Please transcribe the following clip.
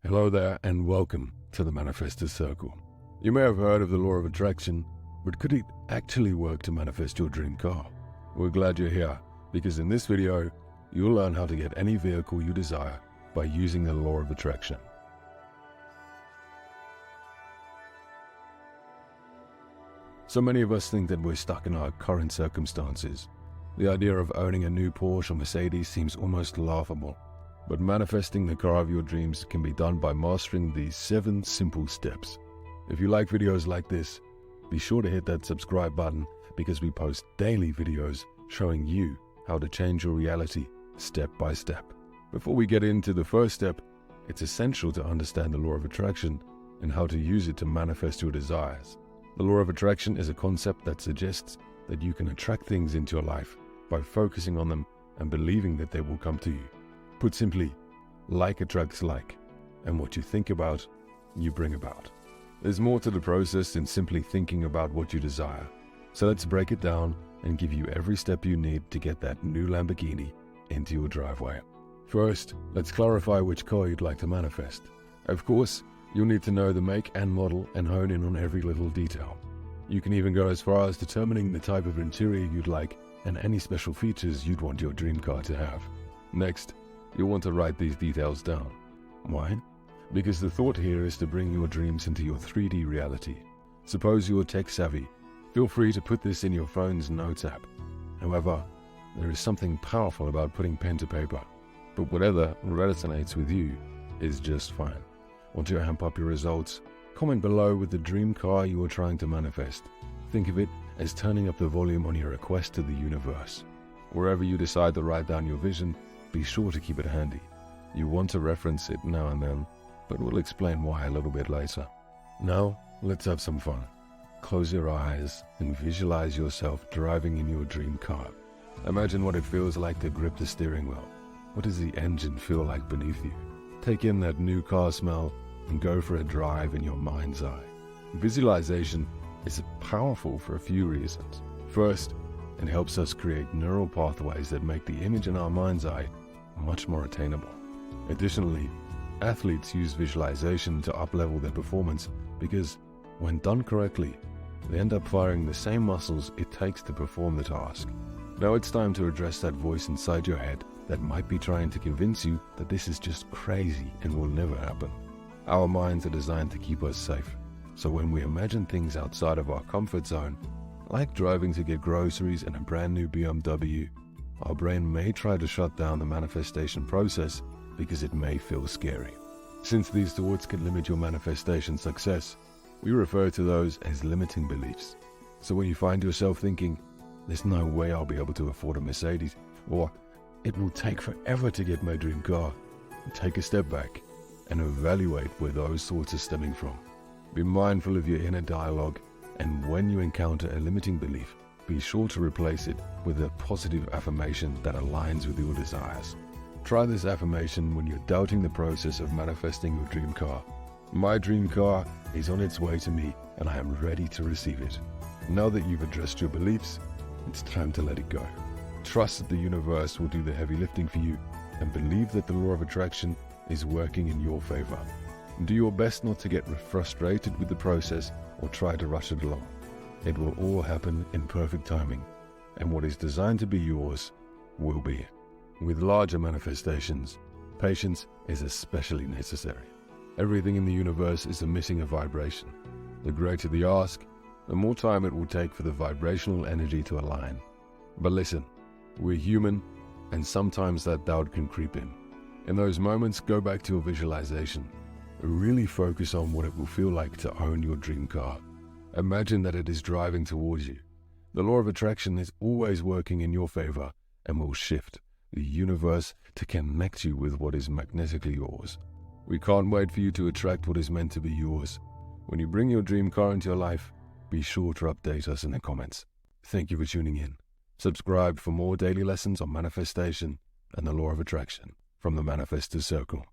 Hello there and welcome to the Manifestors Circle. You may have heard of the law of attraction, but could it actually work to manifest your dream car? We're glad you're here because in this video, you'll learn how to get any vehicle you desire by using the law of attraction. So many of us think that we're stuck in our current circumstances. The idea of owning a new Porsche or Mercedes seems almost laughable. But manifesting the car of your dreams can be done by mastering these 7 simple steps. If you like videos like this, be sure to hit that subscribe button because we post daily videos showing you how to change your reality step by step. Before we get into the first step, it's essential to understand the law of attraction and how to use it to manifest your desires. The law of attraction is a concept that suggests that you can attract things into your life by focusing on them and believing that they will come to you. Put simply, like attracts like, and what you think about, you bring about. There's more to the process than simply thinking about what you desire. So let's break it down and give you every step you need to get that new Lamborghini into your driveway. First, let's clarify which car you'd like to manifest. Of course, you'll need to know the make and model and hone in on every little detail. You can even go as far as determining the type of interior you'd like and any special features you'd want your dream car to have. Next, you'll want to write these details down. Why? Because the thought here is to bring your dreams into your 3D reality. Suppose you're tech savvy. Feel free to put this in your phone's notes app. However, there is something powerful about putting pen to paper. But whatever resonates with you is just fine. Want to amp up your results? Comment below with the dream car you are trying to manifest. Think of it as turning up the volume on your request to the universe. Wherever you decide to write down your vision, be sure to keep it handy. You want to reference it now and then, but we'll explain why a little bit later. Now, let's have some fun. Close your eyes and visualize yourself driving in your dream car. Imagine what it feels like to grip the steering wheel. What does the engine feel like beneath you? Take in that new car smell and go for a drive in your mind's eye. Visualization is powerful for a few reasons. First, it helps us create neural pathways that make the image in our mind's eye much more attainable. Additionally, athletes use visualization to up-level their performance because, when done correctly, they end up firing the same muscles it takes to perform the task. Now it's time to address that voice inside your head that might be trying to convince you that this is just crazy and will never happen. Our minds are designed to keep us safe, so when we imagine things outside of our comfort zone, like driving to get groceries in a brand new BMW, our brain may try to shut down the manifestation process because it may feel scary. Since these thoughts can limit your manifestation success, we refer to those as limiting beliefs. So when you find yourself thinking, there's no way I'll be able to afford a Mercedes, or it will take forever to get my dream car, take a step back and evaluate where those thoughts are stemming from. Be mindful of your inner dialogue, and when you encounter a limiting belief, be sure to replace it with a positive affirmation that aligns with your desires. Try this affirmation when you're doubting the process of manifesting your dream car. My dream car is on its way to me and I am ready to receive it. Now that you've addressed your beliefs, it's time to let it go. Trust that the universe will do the heavy lifting for you and believe that the law of attraction is working in your favor. Do your best not to get frustrated with the process or try to rush it along. It will all happen in perfect timing, and what is designed to be yours will be. With larger manifestations, patience is especially necessary. Everything in the universe is emitting a vibration. The greater the ask, the more time it will take for the vibrational energy to align. But listen, we're human, and sometimes that doubt can creep in. In those moments, go back to your visualization. Really focus on what it will feel like to own your dream car. Imagine that it is driving towards you. The law of attraction is always working in your favor and will shift the universe to connect you with what is magnetically yours. We can't wait for you to attract what is meant to be yours. When you bring your dream car into your life, be sure to update us in the comments. Thank you for tuning in. Subscribe for more daily lessons on manifestation and the law of attraction from the Manifestors Circle.